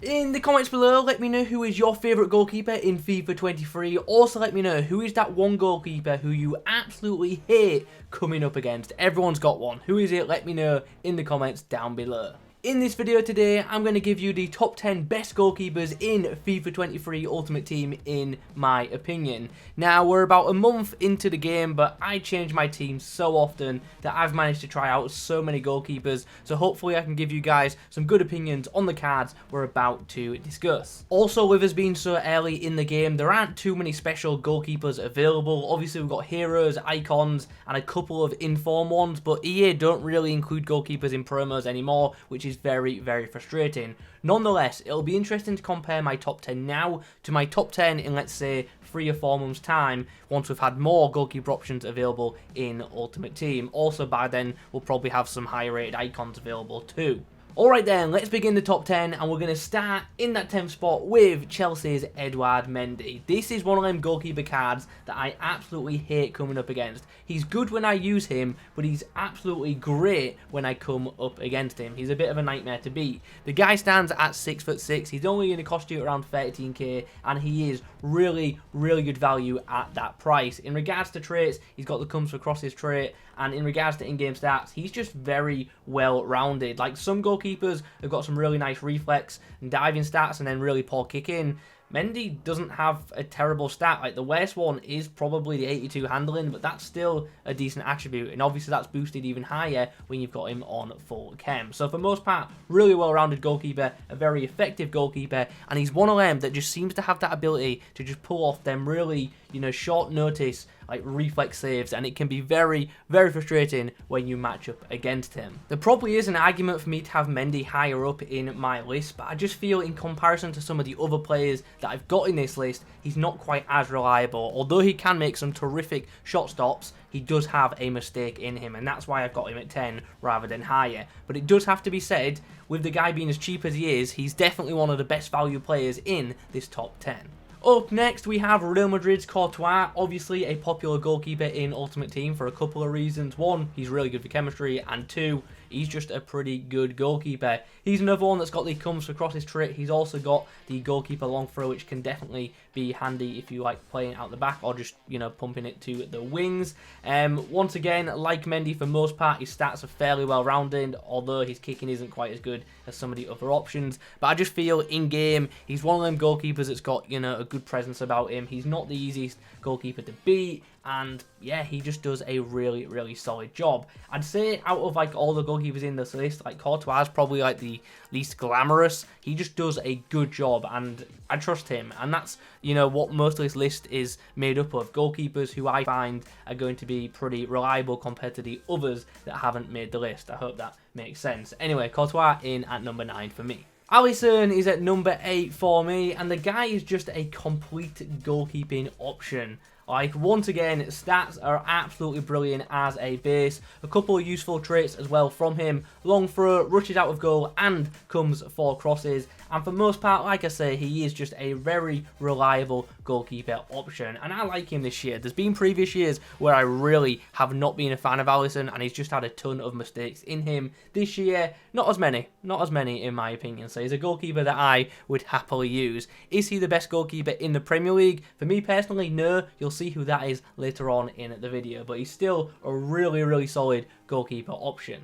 In the comments below, let me know who is your favourite goalkeeper in FIFA 23. Also let me know who is that one goalkeeper who you absolutely hate coming up against. Everyone's got one. Who is it? Let me know in the comments down below. In this video today, I'm going to give you the top 10 best goalkeepers in FIFA 23 Ultimate Team in my opinion. Now, we're about a month into the game, but I change my team so often that I've managed to try out so many goalkeepers, so hopefully I can give you guys some good opinions on the cards we're about to discuss. Also, with us being so early in the game, there aren't too many special goalkeepers available. Obviously, we've got heroes, icons, and a couple of inform ones, but EA don't really include goalkeepers in promos anymore, which is very, very frustrating. Nonetheless, it'll be interesting to compare my top 10 now to my top 10 in, let's say, 3 or 4 months time, once we've had more goalkeeper options available in Ultimate Team. Also, by then, we'll probably have some higher rated icons available too. Alright then, let's begin the top 10, and we're going to start in that 10th spot with Chelsea's Edouard Mendy. This is one of them goalkeeper cards that I absolutely hate coming up against. He's good when I use him, but he's absolutely great when I come up against him. He's a bit of a nightmare to beat. The guy stands at 6'6", he's only going to cost you around 13k, and he is really, really good value at that price. In regards to traits, he's got the comes for crosses trait, and in regards to in-game stats, he's just very well-rounded. Like, some goalkeepers have got some really nice reflex and diving stats and then really poor kick-in. Mendy doesn't have a terrible stat. Like, the worst one is probably the 82 handling, but that's still a decent attribute, and obviously that's boosted even higher when you've got him on full chem. So for most part, really well-rounded goalkeeper, a very effective goalkeeper, and he's one of them that just seems to have that ability to just pull off them really, you know, short notice like reflex saves, and it can be very, very frustrating when you match up against him. There probably is an argument for me to have Mendy higher up in my list, but I just feel in comparison to some of the other players that I've got in this list, he's not quite as reliable. Although he can make some terrific shot stops, he does have a mistake in him, and that's why I've got him at 10 rather than higher. But it does have to be said, with the guy being as cheap as he is, he's definitely one of the best value players in this top 10. Up next, we have Real Madrid's Courtois, obviously a popular goalkeeper in Ultimate Team for a couple of reasons. One, he's really good for chemistry, and two, he's just a pretty good goalkeeper. He's another one that's got the comes for crosses trait. He's also got the goalkeeper long throw, which can definitely be handy if you like playing out the back or just, you know, pumping it to the wings. Once again, like Mendy, for most part, his stats are fairly well-rounded, although his kicking isn't quite as good as some of the other options. But I just feel in-game, he's one of them goalkeepers that's got, you know, a good presence about him. He's not the easiest goalkeeper to beat, and yeah, he just does a really, really solid job. I'd say out of like all the goalkeepers in this list, like Courtois is probably like the least glamorous. He just does a good job, and I trust him, and that's, you know, what most of this list is made up of. Goalkeepers who I find are going to be pretty reliable compared to the others that haven't made the list. I hope that makes sense. Anyway, Courtois in at number 9 for me. Alisson is at number 8 for me, and the guy is just a complete goalkeeping option. Like, once again, stats are absolutely brilliant as a base. A couple of useful traits as well from him. Long throw, rushes out of goal, and comes for crosses. And for most part, like I say, he is just a very reliable goalkeeper option. And I like him this year. There's been previous years where I really have not been a fan of Alisson, and he's just had a ton of mistakes in him. This year, not as many in my opinion. So he's a goalkeeper that I would happily use. Is he the best goalkeeper in the Premier League? For me personally, no. You'll see who that is later on in the video, but he's still a really, really solid goalkeeper option.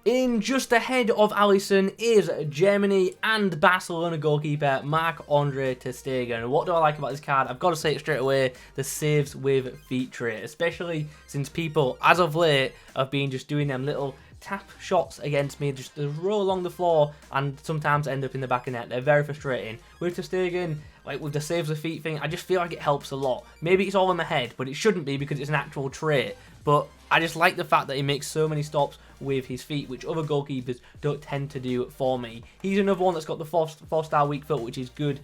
In just ahead of Alisson is Germany and Barcelona goalkeeper Marc-Andre ter Stegen. What do I like about this card? I've got to say it straight away, the saves with feet trait, especially since people, as of late, have been just doing them little tap shots against me, just roll along the floor and sometimes end up in the back of net. They're very frustrating. With ter Stegen, like with the saves with feet thing, I just feel like it helps a lot. Maybe it's all in my head, but it shouldn't be because it's an actual trait. But I just like the fact that he makes so many stops with his feet, which other goalkeepers don't tend to do for me. He's another one that's got the 4-star weak foot, which is good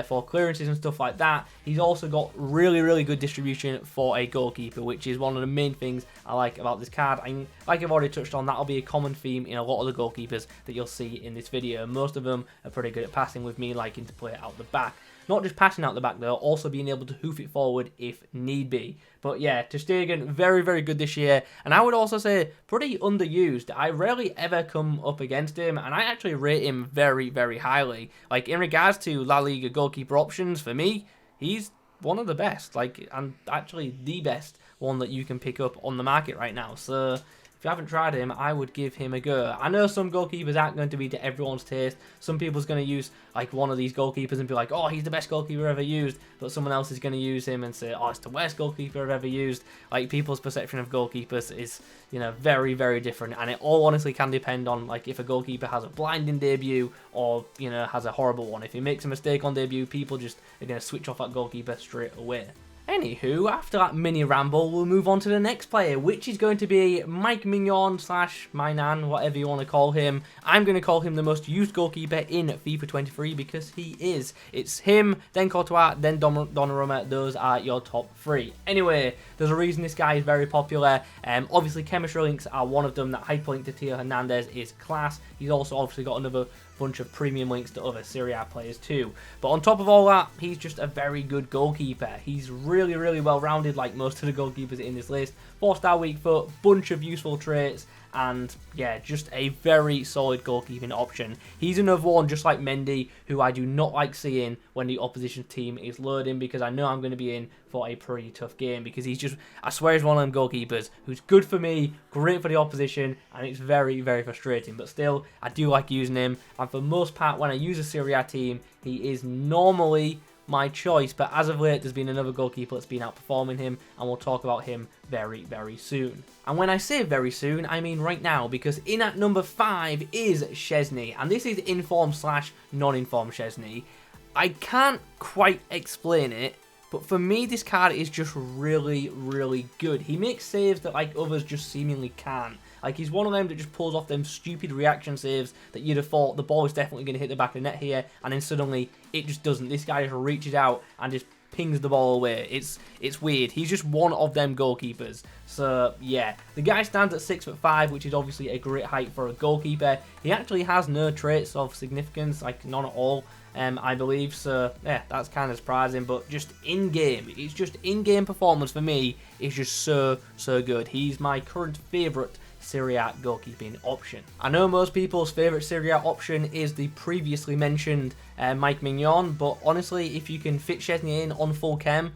for clearances and stuff like that. He's also got really, really good distribution for a goalkeeper, which is one of the main things I like about this card. And like I've already touched on, that'll be a common theme in a lot of the goalkeepers that you'll see in this video. Most of them are pretty good at passing, with me liking to play it out the back. Not just passing out the back though, also being able to hoof it forward if need be. But yeah, ter Stegen, very, very good this year. And I would also say pretty underused. used, I rarely ever come up against him, and I actually rate him very, very highly. Like, in regards to La Liga goalkeeper options, for me, he's one of the best, like, and actually the best one that you can pick up on the market right now. So if you haven't tried him, I would give him a go. I know some goalkeepers aren't going to be to everyone's taste. Some people's going to use like one of these goalkeepers and be like, oh, he's the best goalkeeper ever used, but someone else is going to use him and say, oh, it's the worst goalkeeper I've ever used. Like, people's perception of goalkeepers is, you know, very, very different, and it all honestly can depend on like if a goalkeeper has a blinding debut or, you know, has a horrible one. If he makes a mistake on debut, people just are going to switch off that goalkeeper straight away. Anywho, after that mini ramble, we'll move on to the next player, which is going to be Mike Mignon / Mainan, whatever you want to call him. I'm going to call him the most used goalkeeper in FIFA 23 because he is. It's him, then Courtois, then Donnarumma. Those are your top three. Anyway, there's a reason this guy is very popular. Obviously, chemistry links are one of them. That hyperlink to Theo Hernandez is class. He's also obviously got another bunch of premium links to other Serie A players too. But on top of all that, he's just a very good goalkeeper. He's really, really well-rounded, like most of the goalkeepers in this list. 4-star weak foot, bunch of useful traits, and yeah, just a very solid goalkeeping option. He's another one, just like Mendy, who I do not like seeing when the opposition team is loading, because I know I'm going to be in for a pretty tough game, because he's just, I swear he's one of them goalkeepers who's good for me, great for the opposition, and it's very, very frustrating. But still, I do like using him, and for the most part, when I use a Serie A team, he is normally my choice. But as of late, there's been another goalkeeper that's been outperforming him, and we'll talk about him very, very soon. And when I say very soon, I mean right now, because in at number 5 is Szczesny, and this is inform / non-inform Szczesny. I can't quite explain it, but for me, this card is just really, really good. He makes saves that like others just seemingly can't. Like, he's one of them that just pulls off them stupid reaction saves that you'd have thought the ball is definitely going to hit the back of the net here, and then suddenly it just doesn't. This guy just reaches out and just pings the ball away. It's weird. He's just one of them goalkeepers. So yeah, the guy stands at 6'5", which is obviously a great height for a goalkeeper. He actually has no traits of significance, like none at all, I believe. So yeah, that's kind of surprising. But just in game, it's just in-game performance for me is just so good. He's my current favourite Serie A goalkeeping option. I know most people's favourite Serie A option is the previously mentioned Mike Mignon, but honestly, if you can fit Szczesny in on full chem,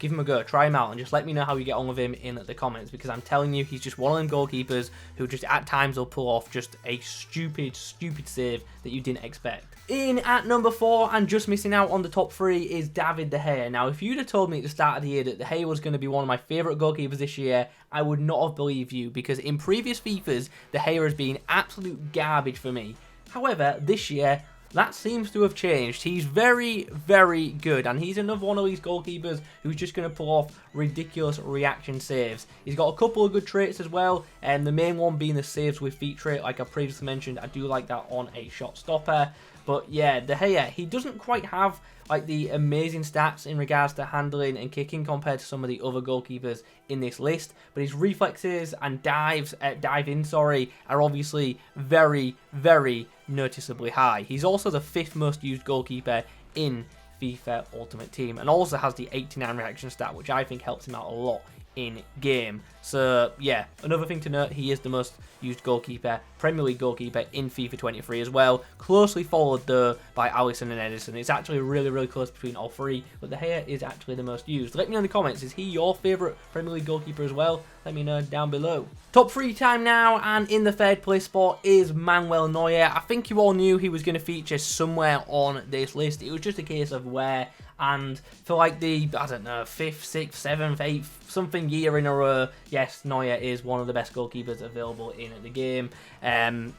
give him a go, try him out, and just let me know how you get on with him in the comments, because I'm telling you, he's just one of them goalkeepers who just at times will pull off just a stupid save that you didn't expect. In at number 4, and just missing out on the top 3, is David De Gea. Now, if you'd have told me at the start of the year that De Gea was going to be one of my favourite goalkeepers this year, I would not have believed you, because in previous FIFAs, De Gea has been absolute garbage for me. However, this year, that seems to have changed. He's very, very good, and he's another one of these goalkeepers who's just going to pull off ridiculous reaction saves. He's got a couple of good traits as well, and the main one being the saves with feet trait, like I previously mentioned. I do like that on a shot stopper. But yeah, De Gea, he doesn't quite have like the amazing stats in regards to handling and kicking compared to some of the other goalkeepers in this list, but his reflexes and dive in, are obviously very, very noticeably high. He's also the 5th most used goalkeeper in FIFA Ultimate Team, and also has the 89 reaction stat, which I think helps him out a lot in game. So yeah, another thing to note, he is the most used goalkeeper, Premier League goalkeeper in FIFA 23 as well, closely followed though by Alisson and Edison. It's actually really, really close between all three, but De Gea is actually the most used. Let me know in the comments, is he your favourite Premier League goalkeeper as well? Let me know down below. Top 3 time now, and in the 3rd place spot is Manuel Neuer. I think you all knew he was going to feature somewhere on this list. It was just a case of where, and for like the, I don't know, 5th, 6th, 7th, 8th, something year in a row, yes, Neuer is one of the best goalkeepers available in the game.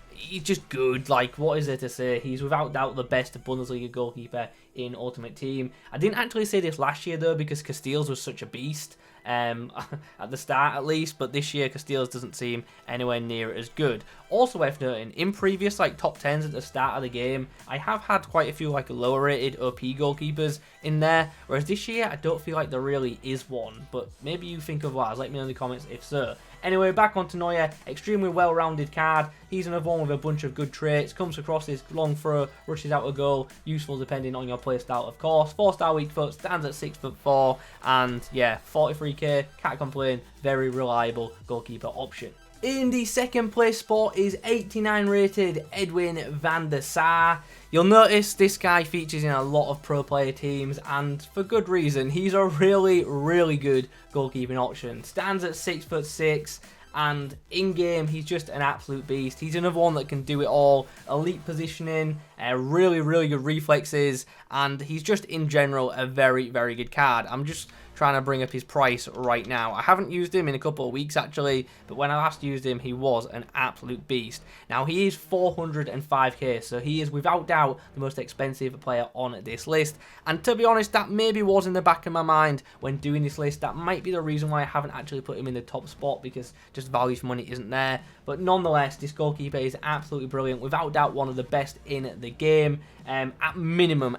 He's just good. Like, what is there to say? He's without doubt the best Bundesliga goalkeeper in Ultimate Team. I didn't actually say this last year though, because Casteels was such a beast. At the start at least, but this year Casteels doesn't seem anywhere near as good. Also worth noting, in previous like top 10s at the start of the game, I have had quite a few like lower rated OP goalkeepers in there, whereas this year I don't feel like there really is one, but maybe you think otherwise. Let me know in the comments if so. Anyway, back onto Neuer, extremely well-rounded card. He's another one with a bunch of good traits, comes across his long throw, rushes out a goal, useful depending on your play style of course. 4-star weak foot, stands at 6'4", and yeah, 43k, can't complain, very reliable goalkeeper option. In the second place spot is 89 rated Edwin van der Sar. You'll notice this guy features in a lot of pro player teams, and for good reason. He's a really good goalkeeping option. Stands at 6'6", and in game he's just an absolute beast. He's another one that can do it all. Elite positioning, really good reflexes, and he's just in general a very good card. I'm just trying to bring up his price right now. I haven't used him in a couple of weeks actually, but when I last used him, he was an absolute beast. Now he is 405k, so he is without doubt the most expensive player on this list. And to be honest, that maybe was in the back of my mind when doing this list. That might be the reason why I haven't actually put him in the top spot, because just value for money isn't there. But nonetheless, this goalkeeper is absolutely brilliant. Without doubt, one of the best in the game. At minimum,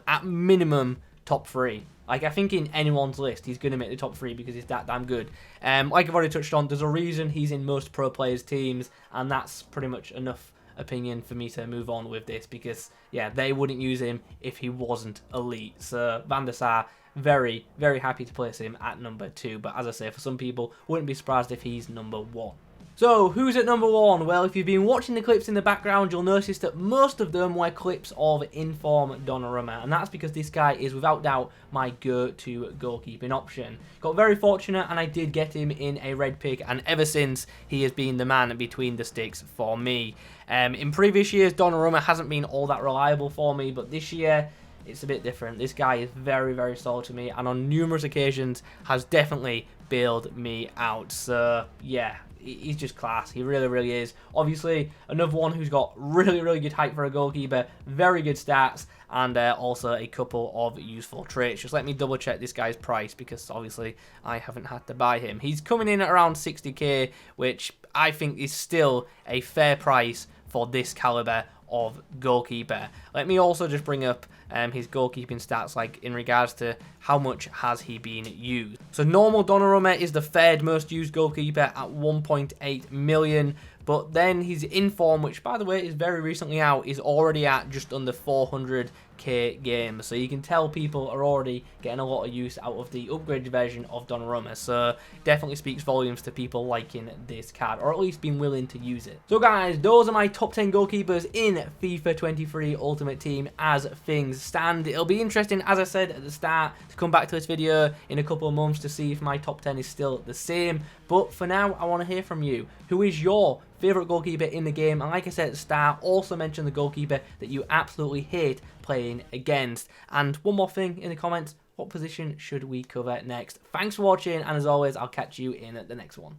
top 3. Like, I think in anyone's list, he's going to make the top 3 because he's that damn good. Like I've already touched on, there's a reason he's in most pro players' teams, and that's pretty much enough opinion for me to move on with this, because, yeah, they wouldn't use him if he wasn't elite. So, Van der Sar, very happy to place him at number 2. But as I say, for some people, wouldn't be surprised if he's number 1. So, who's at number 1? Well, if you've been watching the clips in the background, you'll notice that most of them were clips of Inform Donnarumma, and that's because this guy is without doubt my go-to goalkeeping option. Got very fortunate, and I did get him in a red pick, and ever since, he has been the man between the sticks for me. In previous years, Donnarumma hasn't been all that reliable for me, but this year, it's a bit different. This guy is very solid to me, and on numerous occasions has definitely bailed me out. So, yeah. He's just class. He really is. Obviously, another one who's got really good height for a goalkeeper, very good stats, and also a couple of useful traits. Just let me double check this guy's price, because obviously I haven't had to buy him. He's coming in at around 60k, which I think is still a fair price for this caliber of goalkeeper. Let me also just bring up his goalkeeping stats, like in regards to how much has he been used. So normal Donnarumma is the third most used goalkeeper at 1.8 million, but then his Inform, which by the way is very recently out, is already at just under 400k games. So you can tell people are already getting a lot of use out of the upgraded version of Donnarumma. So definitely speaks volumes to people liking this card, or at least being willing to use it. So guys, those are my top 10 goalkeepers in FIFA 23 Ultimate Team as things stand. It'll be interesting, as I said at the start, to come back to this video in a couple of months to see if my top 10 is still the same. But for now, I want to hear from you. Who is your favourite goalkeeper in the game? And like I said at the start, also mention the goalkeeper that you absolutely hate playing against. And one more thing in the comments, what position should we cover next? Thanks for watching, and as always, I'll catch you in the next one.